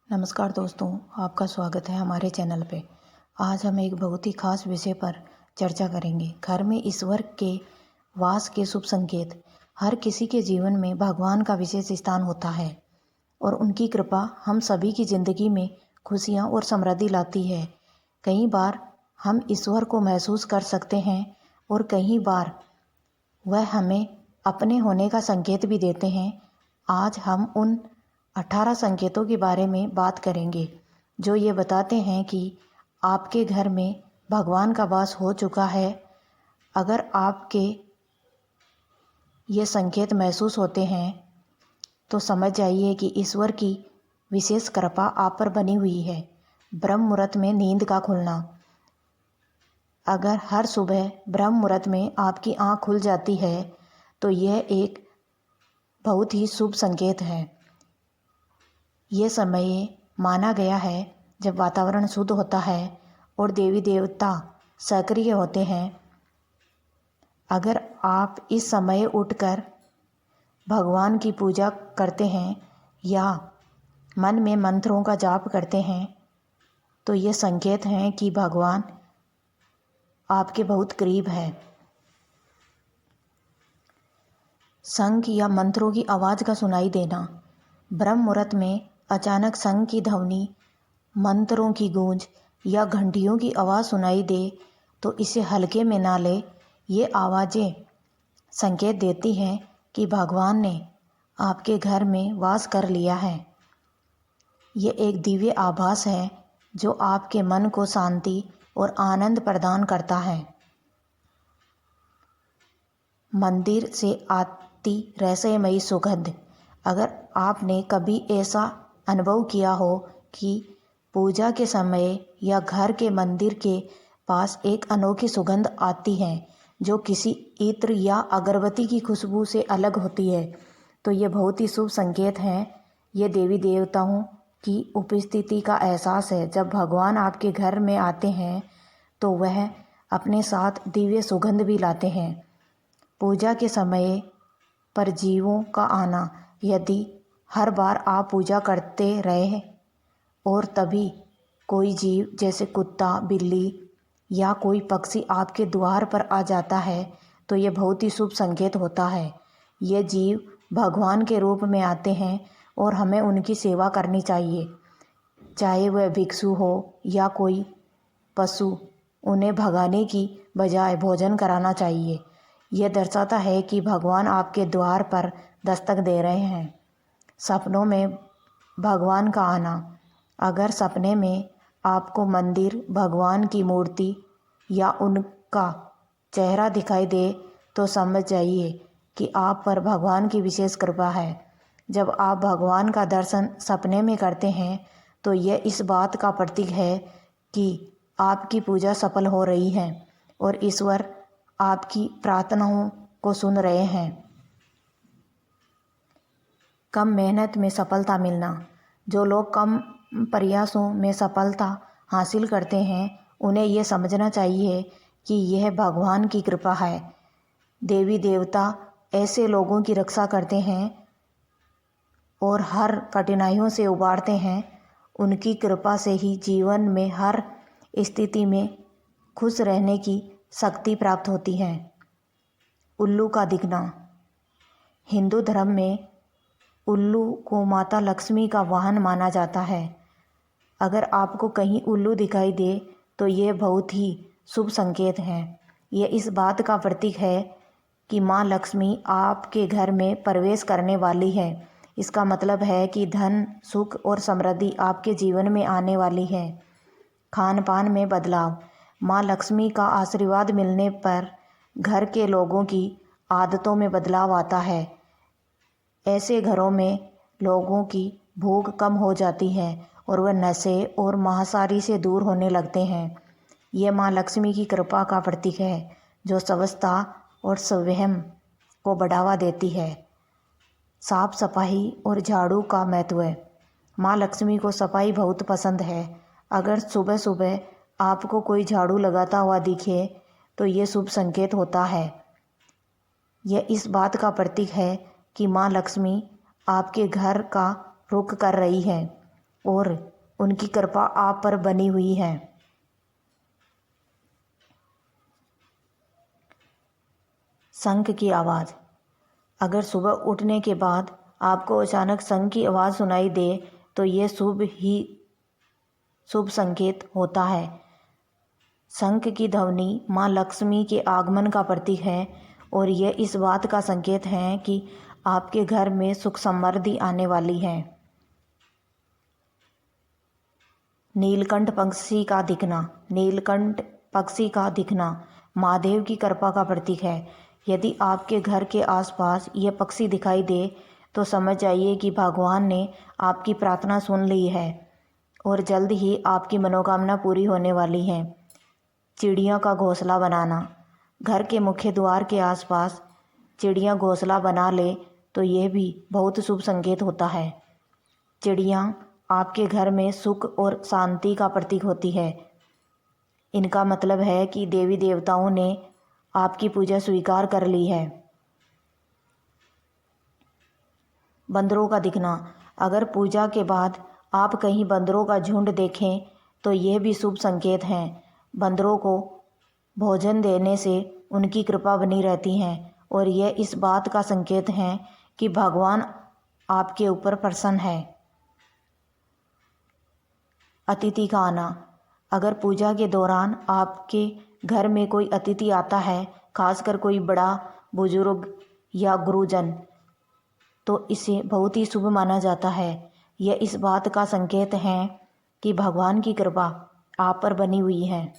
नमस्कार दोस्तों, आपका स्वागत है हमारे चैनल पे। आज हम एक बहुत ही खास विषय पर चर्चा करेंगे। घर में ईश्वर के वास के शुभ संकेत। हर किसी के जीवन में भगवान का विशेष स्थान होता है और उनकी कृपा हम सभी की ज़िंदगी में खुशियाँ और समृद्धि लाती है। कई बार हम ईश्वर को महसूस कर सकते हैं और कई बार वह हमें अपने होने का संकेत भी देते हैं। आज हम उन 18 संकेतों के बारे में बात करेंगे जो ये बताते हैं कि आपके घर में भगवान का वास हो चुका है। अगर आपके ये संकेत महसूस होते हैं तो समझ जाइए कि ईश्वर की विशेष कृपा आप पर बनी हुई है। ब्रह्म मुहूर्त में नींद का खुलना। अगर हर सुबह ब्रह्म मुहूर्त में आपकी आँख खुल जाती है तो यह एक बहुत ही शुभ संकेत है। ये समय माना गया है जब वातावरण शुद्ध होता है और देवी देवता सक्रिय होते हैं। अगर आप इस समय उठकर भगवान की पूजा करते हैं या मन में मंत्रों का जाप करते हैं तो ये संकेत हैं कि भगवान आपके बहुत करीब है। शंख या मंत्रों की आवाज़ का सुनाई देना। ब्रह्म मुहूर्त में अचानक शंख की ध्वनि, मंत्रों की गूंज या घंटियों की आवाज़ सुनाई दे तो इसे हल्के में ना ले। ये आवाज़ें संकेत देती हैं कि भगवान ने आपके घर में वास कर लिया है। ये एक दिव्य आभास है जो आपके मन को शांति और आनंद प्रदान करता है। मंदिर से आती रहस्यमयी सुगंध। अगर आपने कभी ऐसा अनुभव किया हो कि पूजा के समय या घर के मंदिर के पास एक अनोखी सुगंध आती है जो किसी इत्र या अगरबत्ती की खुशबू से अलग होती है, तो ये बहुत ही शुभ संकेत हैं। ये देवी देवताओं की उपस्थिति का एहसास है। जब भगवान आपके घर में आते हैं तो वह अपने साथ दिव्य सुगंध भी लाते हैं। पूजा के समय परजीवों का आना। यदि हर बार आप पूजा करते रहे और तभी कोई जीव जैसे कुत्ता, बिल्ली या कोई पक्षी आपके द्वार पर आ जाता है तो ये बहुत ही शुभ संकेत होता है। ये जीव भगवान के रूप में आते हैं और हमें उनकी सेवा करनी चाहिए, चाहे वह भिक्षु हो या कोई पशु। उन्हें भगाने की बजाय भोजन कराना चाहिए। यह दर्शाता है कि भगवान आपके द्वार पर दस्तक दे रहे हैं। सपनों में भगवान का आना। अगर सपने में आपको मंदिर, भगवान की मूर्ति या उनका चेहरा दिखाई दे तो समझ जाइए कि आप पर भगवान की विशेष कृपा है। जब आप भगवान का दर्शन सपने में करते हैं तो यह इस बात का प्रतीक है कि आपकी पूजा सफल हो रही है और ईश्वर आपकी प्रार्थनाओं को सुन रहे हैं। कम मेहनत में सफलता मिलना। जो लोग कम प्रयासों में सफलता हासिल करते हैं उन्हें यह समझना चाहिए कि यह भगवान की कृपा है। देवी देवता ऐसे लोगों की रक्षा करते हैं और हर कठिनाइयों से उबारते हैं। उनकी कृपा से ही जीवन में हर स्थिति में खुश रहने की शक्ति प्राप्त होती है। उल्लू का दिखना। हिंदू धर्म में उल्लू को माता लक्ष्मी का वाहन माना जाता है। अगर आपको कहीं उल्लू दिखाई दे तो ये बहुत ही शुभ संकेत है। ये इस बात का प्रतीक है कि माँ लक्ष्मी आपके घर में प्रवेश करने वाली है। इसका मतलब है कि धन, सुख और समृद्धि आपके जीवन में आने वाली है। खान पान में बदलाव। माँ लक्ष्मी का आशीर्वाद मिलने पर घर के लोगों की आदतों में बदलाव आता है। ऐसे घरों में लोगों की भूख कम हो जाती है और वह नशे और मांसाहारी से दूर होने लगते हैं। ये माँ लक्ष्मी की कृपा का प्रतीक है जो स्वच्छता और स्वयं को बढ़ावा देती है। साफ सफाई और झाड़ू का महत्व है। माँ लक्ष्मी को सफाई बहुत पसंद है। अगर सुबह सुबह आपको कोई झाड़ू लगाता हुआ दिखे तो ये शुभ संकेत होता है। यह इस बात का प्रतीक है कि माँ लक्ष्मी आपके घर का रुख कर रही है। और उनकी कृपा आप पर बनी हुई है। शंख की आवाज़। अगर सुबह उठने के बाद आपको अचानक शंख की आवाज़ सुनाई दे तो ये शुभ संकेत होता है। शंख की ध्वनि माँ लक्ष्मी के आगमन का प्रतीक है और यह इस बात का संकेत है कि आपके घर में सुख समृद्धि आने वाली है। नीलकंठ पक्षी का दिखना। नीलकंठ पक्षी का दिखना महादेव की कृपा का प्रतीक है। यदि आपके घर के आसपास यह पक्षी दिखाई दे तो समझ जाइए कि भगवान ने आपकी प्रार्थना सुन ली है और जल्द ही आपकी मनोकामना पूरी होने वाली है। चिड़ियों का घोंसला बनाना। घर के मुख्य द्वार के आसपास चिड़ियाँ घोंसला बना ले तो यह भी बहुत शुभ संकेत होता है। चिड़ियाँ आपके घर में सुख और शांति का प्रतीक होती है। इनका मतलब है कि देवी देवताओं ने आपकी पूजा स्वीकार कर ली है। बंदरों का दिखना। अगर पूजा के बाद आप कहीं बंदरों का झुंड देखें तो यह भी शुभ संकेत है। बंदरों को भोजन देने से उनकी कृपा बनी रहती है और यह इस बात का संकेत है कि भगवान आपके ऊपर प्रसन्न है। अतिथि का आना। अगर पूजा के दौरान आपके घर में कोई अतिथि आता है, खासकर कोई बड़ा बुजुर्ग या गुरुजन, तो इसे बहुत ही शुभ माना जाता है। यह इस बात का संकेत है कि भगवान की कृपा आप पर बनी हुई है।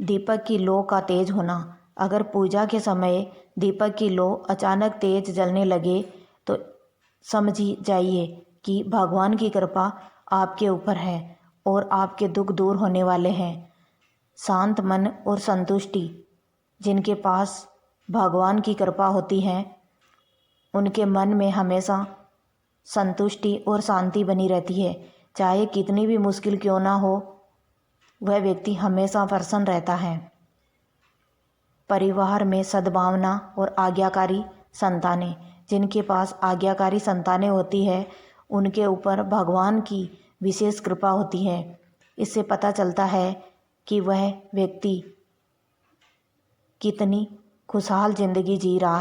दीपक की लौ का तेज होना। अगर पूजा के समय दीपक की लौ अचानक तेज जलने लगे तो समझ जाइए कि भगवान की कृपा आपके ऊपर है और आपके दुख दूर होने वाले हैं। शांत मन और संतुष्टि। जिनके पास भगवान की कृपा होती है उनके मन में हमेशा संतुष्टि और शांति बनी रहती है। चाहे कितनी भी मुश्किल क्यों ना हो, वह व्यक्ति हमेशा प्रसन्न रहता है। परिवार में सद्भावना और आज्ञाकारी संतानें। जिनके पास आज्ञाकारी संतानें होती है उनके ऊपर भगवान की विशेष कृपा होती है। इससे पता चलता है कि वह व्यक्ति कितनी खुशहाल जिंदगी जी रहा है।